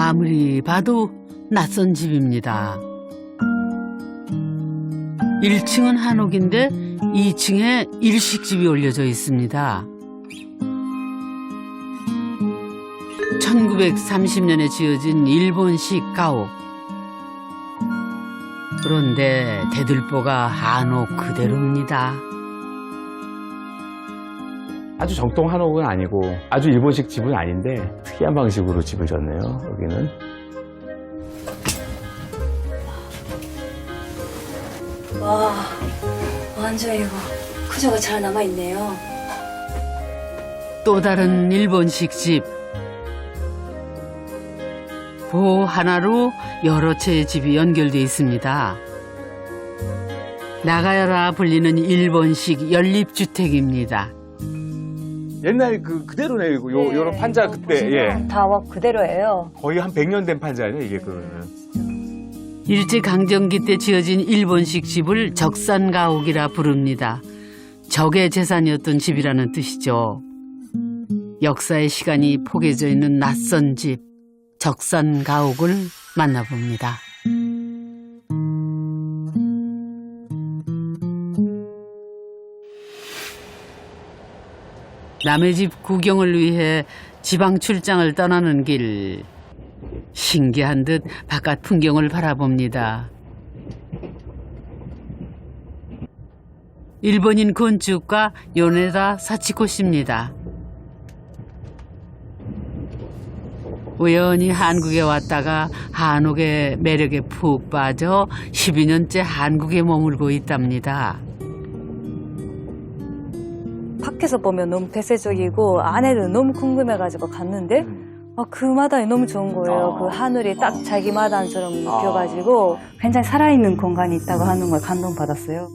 아무리 봐도 낯선 집입니다. 1층은 한옥인데 2층에 일식집이 올려져 있습니다. 1930년에 지어진 일본식 가옥. 그런데 대들보가 한옥 그대로입니다. 아주 정통 한옥은 아니고 아주 일본식 집은 아닌데 특이한 방식으로 집을 졌네요. 여기는. 와, 완전 이거 구조가 잘 남아있네요. 또 다른 일본식 집. 보 하나로 여러 채의 집이 연결되어 있습니다. 나가야라 불리는 일본식 연립주택입니다. 옛날 그대로네. 요런 판자 그때. 예. 다 그대로예요. 거의 한 100년 된 판자네 이게 그거는. 일제강점기 때 지어진 일본식 집을 적산가옥이라 부릅니다. 적의 재산이었던 집이라는 뜻이죠. 역사의 시간이 포개져 있는 낯선 집, 적산가옥을 만나봅니다. 남의 집 구경을 위해 지방 출장을 떠나는 길. 신기한 듯 바깥 풍경을 바라봅니다. 일본인 건축가 요네다 사치코 씨입니다. 우연히 한국에 왔다가 한옥의 매력에 푹 빠져 12년째 한국에 머물고 있답니다. 밖에서 보면 너무 폐쇄적이고 안에는 너무 궁금해가지고 갔는데 그 마당이 너무 좋은 거예요. 그 하늘이 딱 자기 마당처럼 느껴가지고 굉장히 살아있는 공간이 있다고 하는 걸 감동받았어요.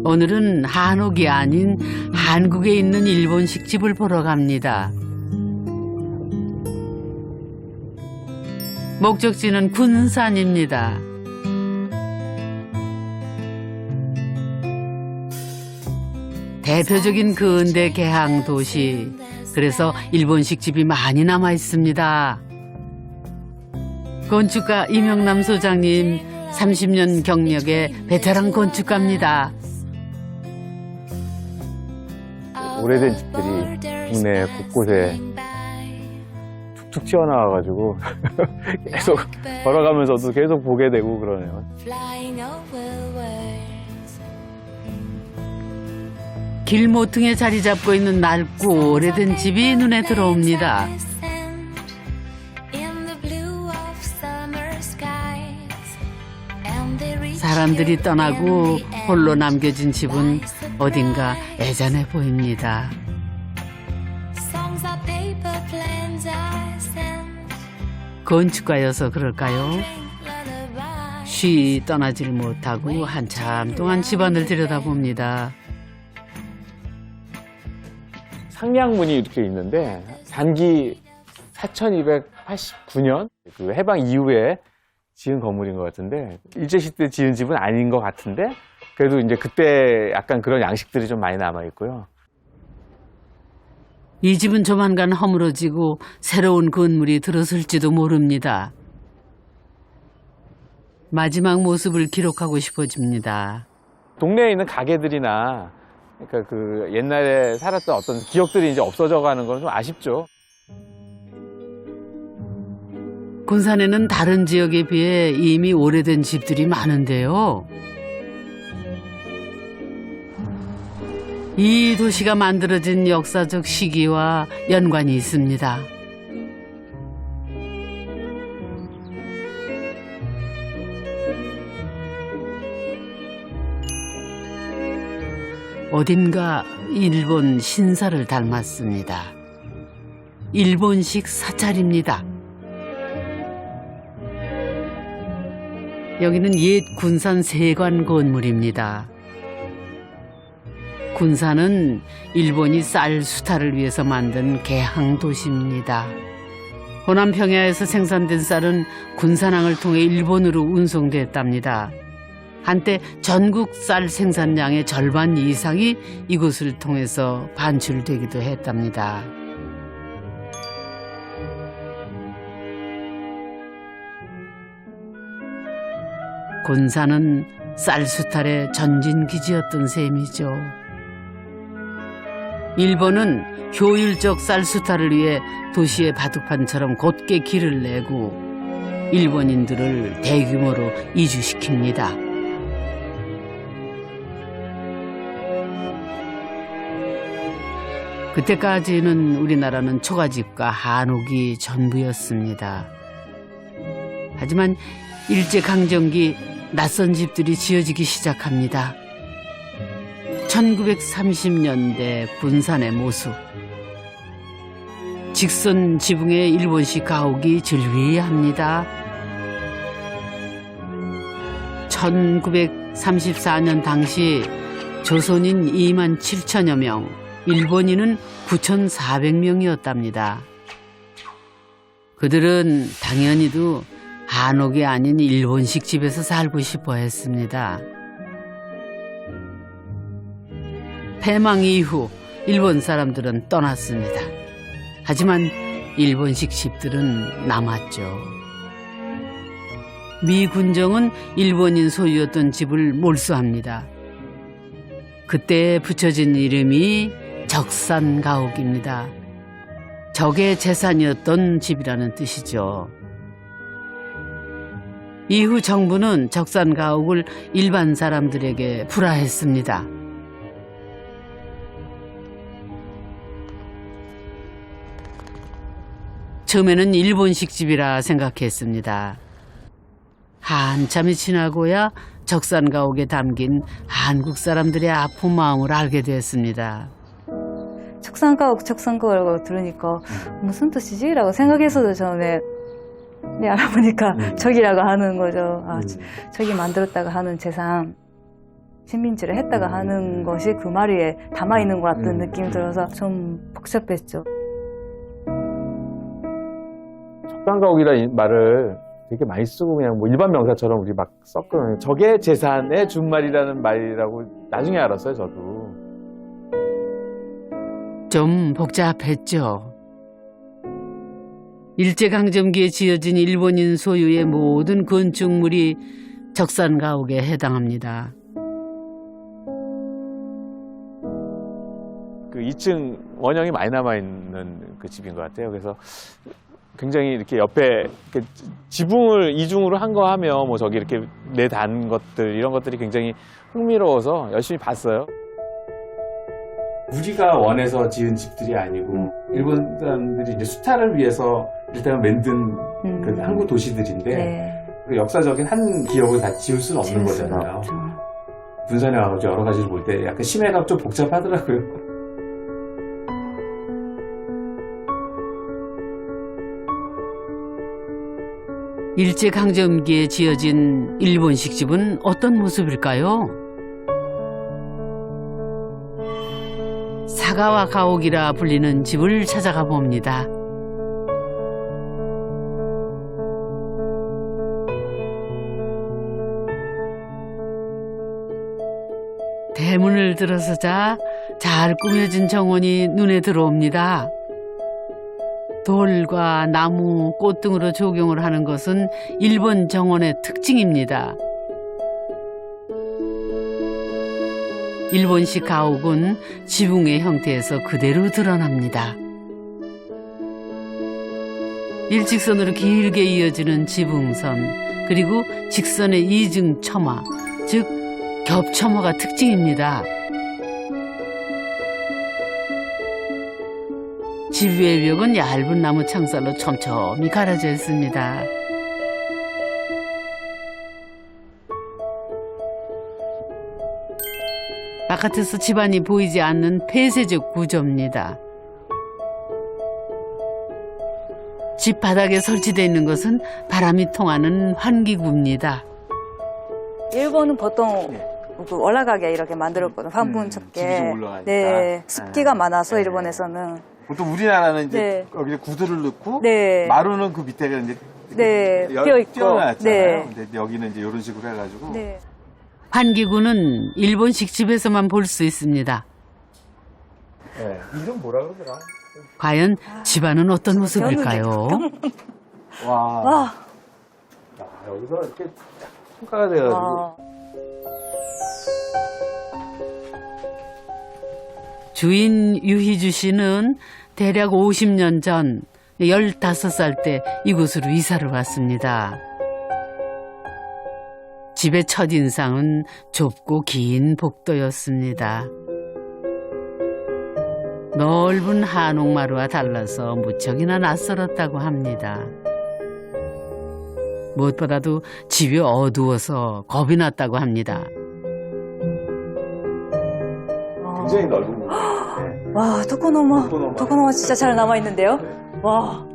오늘은 한옥이 아닌 한국에 있는 일본식 집을 보러 갑니다. 목적지는 군산입니다. 대표적인 근대 개항 도시. 그래서 일본식 집이 많이 남아 있습니다. 건축가 이명남 소장님 30년 경력의 베테랑 건축가입니다. 오래된 집들이 국내 곳곳에 툭툭 튀어나와가지고 계속 걸어가면서도 계속 보게 되고 그러네요. 길 모퉁이에 자리 잡고 있는 낡고 오래된 집이 눈에 들어옵니다. 사람들이 떠나고 홀로 남겨진 집은 어딘가 애잔해 보입니다. 건축가여서 그럴까요? 쉬 떠나질 못하고 한참 동안 집안을 들여다봅니다. 상량문이 이렇게 있는데 단기 4289년 그 해방 이후에 지은 건물인 것 같은데 일제시대 지은 집은 아닌 것 같은데 그래도 이제 그때 약간 그런 양식들이 좀 많이 남아 있고요. 이 집은 조만간 허물어지고 새로운 건물이 들어설지도 모릅니다. 마지막 모습을 기록하고 싶어집니다. 동네에 있는 가게들이나 그러니까 그 옛날에 살았던 어떤 기억들이 이제 없어져 가는 건 좀 아쉽죠. 군산에는 다른 지역에 비해 이미 오래된 집들이 많은데요. 이 도시가 만들어진 역사적 시기와 연관이 있습니다. 어딘가 일본 신사를 닮았습니다. 일본식 사찰입니다. 여기는 옛 군산 세관 건물입니다. 군산은 일본이 쌀 수탈을 위해서 만든 개항 도시입니다. 호남 평야에서 생산된 쌀은 군산항을 통해 일본으로 운송됐답니다. 한때 전국 쌀 생산량의 절반 이상이 이곳을 통해서 반출되기도 했답니다. 곤산은 쌀수탈의 전진기지였던 셈이죠. 일본은 효율적 쌀수탈을 위해 도시의 바둑판처럼 곧게 길을 내고 일본인들을 대규모로 이주시킵니다. 그때까지는 우리나라는 초가집과 한옥이 전부였습니다. 하지만 일제강점기 낯선 집들이 지어지기 시작합니다. 1930년대 군산의 모습. 직선 지붕의 일본식 가옥이 즐비합니다. 1934년 당시 조선인 2만 7천여 명, 일본인은 9,400명이었답니다. 그들은 당연히도 한옥이 아닌 일본식 집에서 살고 싶어 했습니다. 패망 이후 일본 사람들은 떠났습니다. 하지만 일본식 집들은 남았죠. 미 군정은 일본인 소유였던 집을 몰수합니다. 그때 붙여진 이름이 적산가옥입니다. 적의 재산이었던 집이라는 뜻이죠. 이후 정부는 적산가옥을 일반 사람들에게 불화했습니다. 처음에는 일본식 집이라 생각했습니다. 한참이 지나고야 적산가옥에 담긴 한국 사람들의 아픈 마음을 알게 되었습니다. 적산가옥이라고 들으니까 무슨 뜻이지? 라고 생각했어도 처음에 알아보니까 적이라고 하는 거죠. 적이 만들었다가 하는 재산, 식민지를 했다가 하는 것이 그 말에 담아있는 것 같은 느낌이 들어서 좀 복잡했죠. 적산가옥이라는 말을 되게 많이 쓰고 그냥 뭐 일반 명사처럼 우리 막 섞어요. 적의 재산의 준말이라는 말이라고 나중에 알았어요, 저도. 좀 복잡했죠. 일제강점기에 지어진 일본인 소유의 모든 건축물이 적산가옥에 해당합니다. 그 2층 원형이 많이 남아있는 그 집인 것 같아요. 그래서 굉장히 이렇게 옆에 이렇게 지붕을 이중으로 한 거 하면 뭐 저기 이렇게 내단 것들 이런 것들이 굉장히 흥미로워서 열심히 봤어요. 우리가 원해서 지은 집들이 아니고 일본 사람들이 이제 수탈을 위해서 일단 만든 그 항구 도시들인데 네. 그 역사적인 한 기억을 다 지울 수는 없는 지울 수가 거잖아요. 없죠. 군산에 와가지고 여러 가지를 볼 때 약간 심해가 좀 복잡하더라고요. 일제강점기에 지어진 일본식 집은 어떤 모습일까요? 사가와 가옥이라 불리는 집을 찾아가 봅니다. 대문을 들어서자 잘 꾸며진 정원이 눈에 들어옵니다. 돌과 나무, 꽃 등으로 조경을 하는 것은 일본 정원의 특징입니다. 일본식 가옥은 지붕의 형태에서 그대로 드러납니다. 일직선으로 길게 이어지는 지붕선, 그리고 직선의 이중 처마, 즉 겹처마가 특징입니다. 집 외벽은 얇은 나무 창살로 촘촘히 갈아져 있습니다. 바깥에서 집안이 보이지 않는 폐쇄적 구조입니다. 집 바닥에 설치되어 있는 것은 바람이 통하는 환기구입니다. 일본은 보통 그 올라가게 이렇게 만들었거든요. 환풍 집이 좀 좁게. 올라가니까. 네, 습기가 많아서 네. 일본에서는. 보통 우리나라는 이제 네. 여기에 구두를 넣고 네. 마루는 그 밑에가 이제 네, 띄어있고. 띄어놨잖아요. 네. 근데 여기는 이제 이런 식으로 해가지고 네. 환기구는 일본식 집에서만 볼 수 있습니다. 네. 이름 뭐라 그러더라? 과연 집안은 어떤 모습일까요? 와. 와, 야, 여기서 이렇게 평가가 돼가지고. 와. 주인 유희주 씨는 대략 50년 전 15살 때 이곳으로 이사를 왔습니다. 집의 첫인상은 좁고 긴 복도였습니다. 넓은 한옥마루와 달라서 무척이나 낯설었다고 합니다. 무엇보다도 집이 어두워서 겁이 났다고 합니다. 굉장히 넓은 거. 와, 도코노마 진짜 잘 남아있는데요? 와.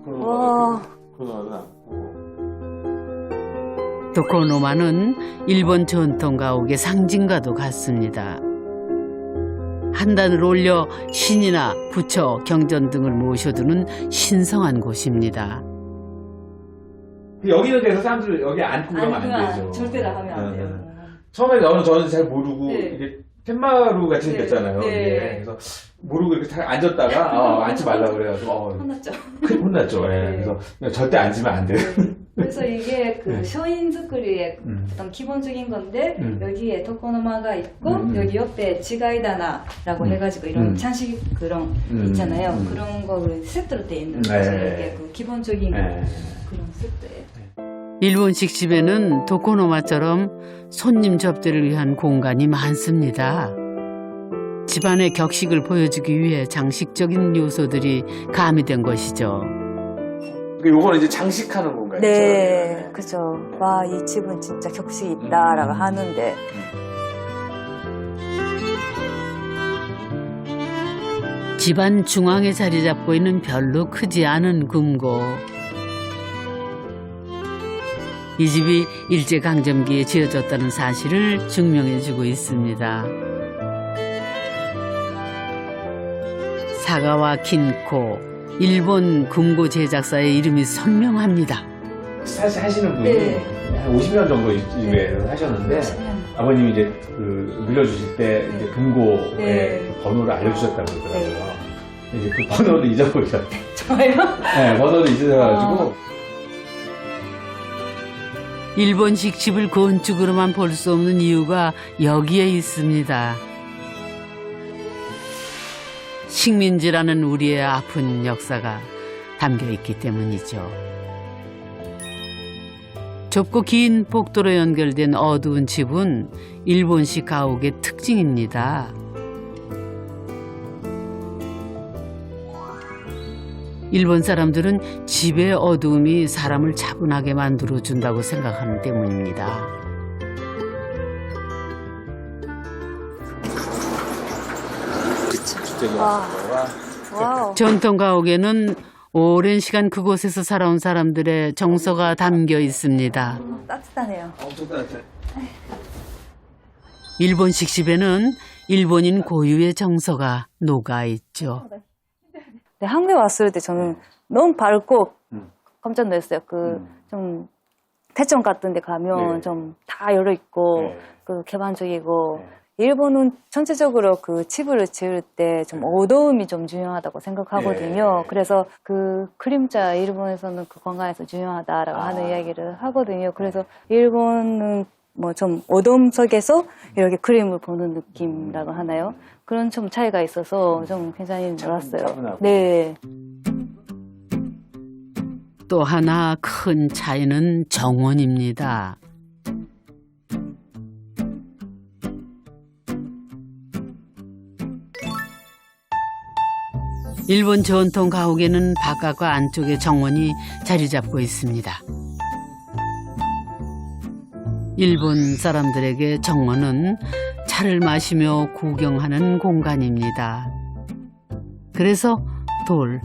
와. 도코노마는 일본 전통 가옥의 상징과도 같습니다. 한단을 올려 신이나 부처, 경전 등을 모셔두는 신성한 곳입니다. 여기는 그래서 사람들 여기 안 구경 안 되죠. 절대 나가면 안 돼요. 처음에 저는 잘 모르고 네. 이게 팻마루 같이 생겼잖아요. 네. 네. 그래서 모르고 이렇게 다 앉았다가 앉지 말라 그래가지고 혼났죠. 혼났죠. 예. 네. 그래서 그냥 절대 앉으면 안 돼요. 그래서 이게 그 네. 쇼인즈쿠리의 어떤 기본적인 건데 여기에 도코노마가 있고 여기 옆에 지가이다나라고 해가지고 이런 장식 그런 있잖아요. 그런 거를 세트로 돼 있는 거죠. 이게 그 기본적인 그런 세트예요. 일본식 집에는 도코노마처럼 손님 접대를 위한 공간이 많습니다. 집안의 격식을 보여주기 위해 장식적인 요소들이 가미된 것이죠. 요거는 이제 장식하는 공간이죠. 네, 그죠. 와, 이 집은 진짜 격식이 있다라고 하는데. 집안 중앙에 자리 잡고 있는 별로 크지 않은 금고. 이 집이 일제강점기에 지어졌다는 사실을 증명해주고 있습니다. 사가와 긴코, 일본 금고 제작사의 이름이 선명합니다. 사실 하시는 분이 네. 한 50년 정도 이후에 하셨는데 아버님이 이제 그 밀어주실 때 이제 금고의 네. 그 번호를 알려주셨다고 그러더라고요. 이제 그 번호를 잊어버리셨대요. 정말요? 네, 번호를 잊으셔가지고. 일본식 집을 건축으로만 볼 수 없는 이유가 여기에 있습니다. 식민지라는 우리의 아픈 역사가 담겨있기 때문이죠. 좁고 긴 복도로 연결된 어두운 집은 일본식 가옥의 특징입니다. 일본 사람들은 집의 어두움이 사람을 차분하게 만들어준다고 생각하는 때문입니다. 와우. 전통 가옥에는 오랜 시간 그곳에서 살아온 사람들의 정서가 담겨 있습니다. 따뜻하네요. 엄청 따뜻해. 일본식 집에는 일본인 고유의 정서가 녹아 있죠. 네, 한국에 왔을 때 저는 너무 밝고 깜짝 놀랐어요. 좀 대청 같은 데 가면 네. 좀 다 열어 있고 네. 그 개방적이고 일본은 전체적으로 그 집을 지을 때 좀 어두움이 좀 중요하다고 생각하거든요. 네. 그래서 그 그림자 일본에서는 그 관광에서 중요하다라고 하는 이야기를 하거든요. 그래서 일본은 뭐 좀 어둠 속에서 이렇게 그림을 보는 느낌이라고 하나요? 그런 좀 차이가 있어서 좀 굉장히 놀랐어요. 차분하고. 네. 또 하나 큰 차이는 정원입니다. 일본 전통 가옥에는 바깥과 안쪽에 정원이 자리 잡고 있습니다. 일본 사람들에게 정원은 차를 마시며 구경하는 공간입니다. 그래서 돌,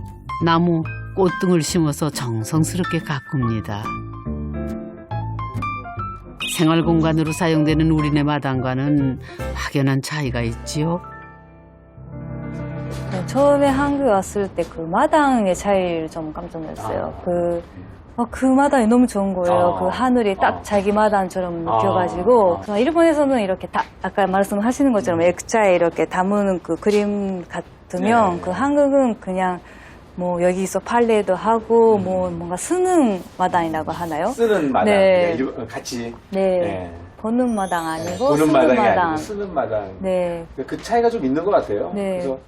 나무, 꽃 등을 심어서 정성스럽게 가꿉니다. 생활 공간으로 사용되는 우리네 마당과는 확연한 차이가 있지요. 네, 처음에 한국에 왔을 때 그 마당의 차이를 좀 깜짝 놀랐어요. 그 마당이 너무 좋은 거예요. 그 하늘이 딱 자기 마당처럼 느껴가지고. 일본에서는 이렇게 아까 말씀하시는 것처럼 액자에 이렇게 담은 그 그림 같으면 네. 그 한국은 그냥 뭐 여기서 팔레도 하고 뭐 뭔가 쓰는 마당이라고 하나요? 쓰는 마당. 네. 같이. 네. 네. 보는 마당 아니고 보는 쓰는 마당이 마당. 아니고 쓰는 마당. 네. 그 차이가 좀 있는 것 같아요. 네. 그래서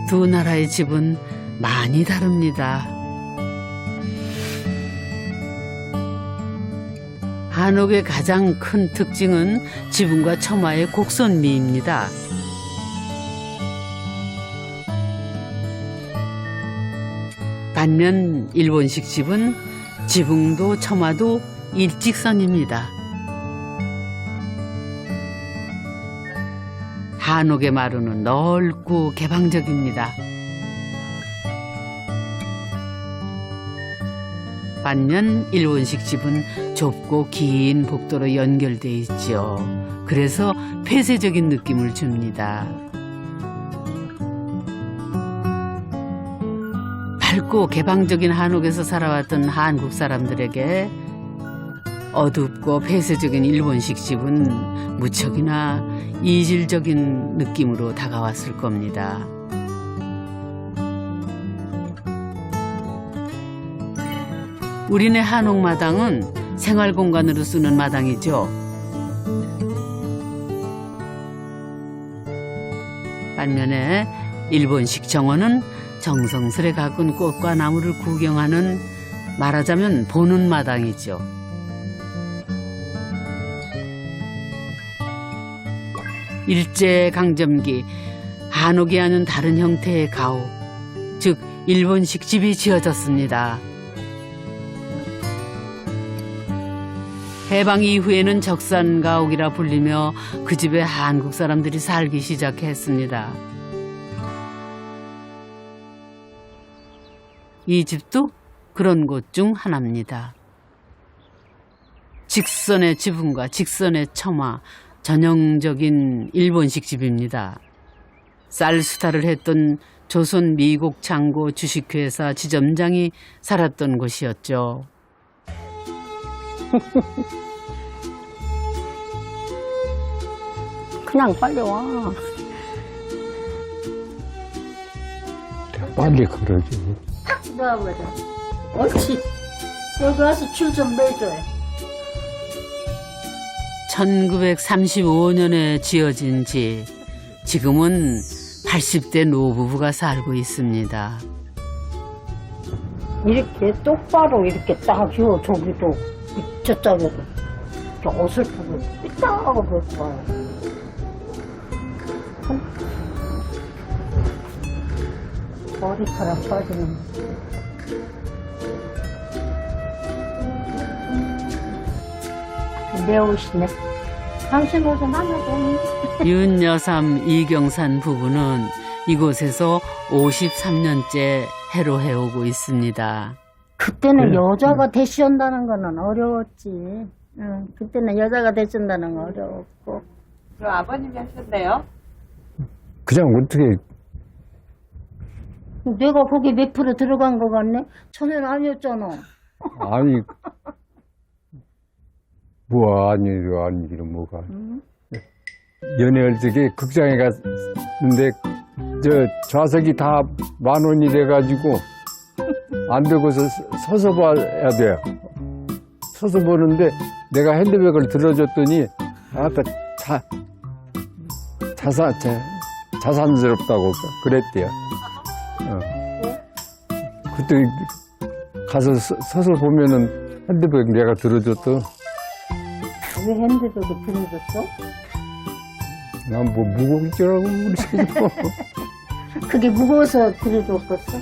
두 나라의 집은 많이 다릅니다. 한옥의 가장 큰 특징은 지붕과 처마의 곡선미입니다. 반면 일본식 집은 지붕도 처마도 일직선입니다. 한옥의 마루는 넓고 개방적입니다. 반면 일본식 집은 좁고 긴 복도로 연결돼 있죠. 그래서 폐쇄적인 느낌을 줍니다. 밝고 개방적인 한옥에서 살아왔던 한국 사람들에게 어둡고 폐쇄적인 일본식 집은 무척이나 이질적인 느낌으로 다가왔을 겁니다. 우리네 한옥 마당은 생활 공간으로 쓰는 마당이죠. 반면에 일본식 정원은 정성스레 가꾼 꽃과 나무를 구경하는, 말하자면 보는 마당이죠. 일제강점기 한옥이 아닌 다른 형태의 가옥, 즉 일본식 집이 지어졌습니다. 해방 이후에는 적산가옥이라 불리며 그 집에 한국 사람들이 살기 시작했습니다. 이 집도 그런 곳 중 하나입니다. 직선의 지붕과 직선의 처마, 전형적인 일본식 집입니다. 쌀수탈을 했던 조선 미국 창고 주식회사 지점장이 살았던 곳이었죠. 그냥 빨리 와. 빨리 그러지. 나와보자. 옳지. 여기 와서 줄 좀 내줘요. 1935년에 지어진 집, 지금은 80대 노부부가 살고 있습니다. 이렇게 똑바로 이렇게 딱요 저기도 저쪽에도 저 옷을 보고 삐딱하고 그랬어요. 머리카락 빠지는. 내 옷이네. 당신 옷은 하나도 없네. 윤여삼 이경산 부부는 이곳에서 53년째 해로해오고 있습니다. 그때는 여자가 대시한다는 거는 어려웠지. 응, 그때는 여자가 대신다는 건 어려웠고. 그럼 아버님이 하셨네요? 그냥 어떻게 내가 거기 몇 프로 들어간 거 같네? 전에는 아니었잖아. 아니 뭐 아니기는 뭐가. 연애할 적에 극장에 갔는데 저 좌석이 다 10,000원이 돼가지고 안 되고서 서서 봐야 돼요. 서서 보는데 내가 핸드백을 들어줬더니 아따 자산스럽다고 그랬대요. 그때 가서 서서 보면은 핸드백 내가 들어줬더. 왜 핸드백을 들어줬어? 난 뭐 무거울지라고 그러시고. 그게 무거워서 들어줬겠어?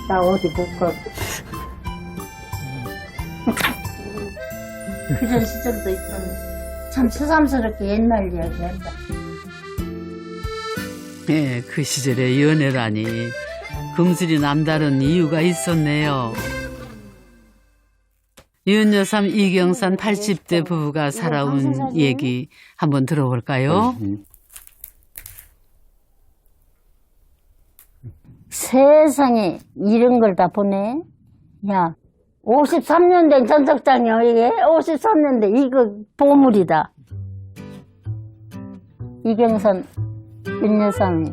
나 어디 못 가고. 그런 시절도 있었는데. 참 새삼스럽게 옛날 이야기한다. 예, 그 시절의 연애라니 금슬이 남다른 이유가 있었네요. 윤여삼 이경산 80대 부부가 살아온 얘기 한번 들어볼까요? 세상에 이런 걸 다 보네. 야, 53년 된 전석장이야 이게. 53년 된 이거 보물이다. 이경선 윤여삼이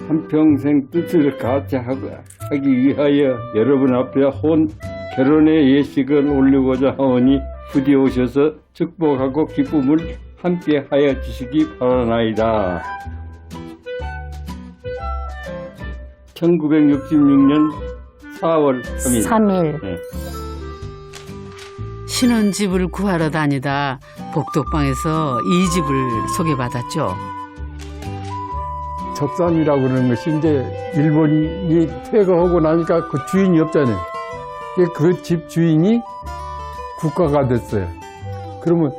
한평생 뜻을 같이 하기 위하여 여러분 앞에 결혼의 예식을 올리고자 하오니 부디 오셔서 축복하고 기쁨을 함께 하여 주시기 바라나이다. 1966년 4월 3일. 3일. 네. 신혼집을 구하러 다니다 복덕방에서 이 집을 소개받았죠. 적삼이라고 그러는 것이 이제 일본이 퇴거하고 나니까 그 주인이 없잖아요. 그 집 주인이 국가가 됐어요. 그러면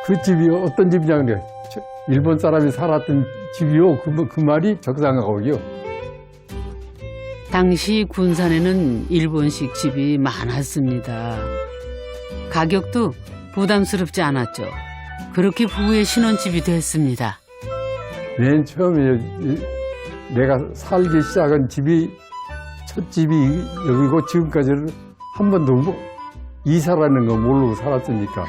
그 집이 어떤 집이냐 그래. 일본 사람이 살았던 집이요. 그 말이 적상하고요. 당시 군산에는 일본식 집이 많았습니다. 가격도 부담스럽지 않았죠. 그렇게 부부의 신혼집이 됐습니다. 맨 처음에 내가 살기 시작한 집이 첫 집이 여기고 지금까지는 한 번도 이사라는 거 모르고 살았으니까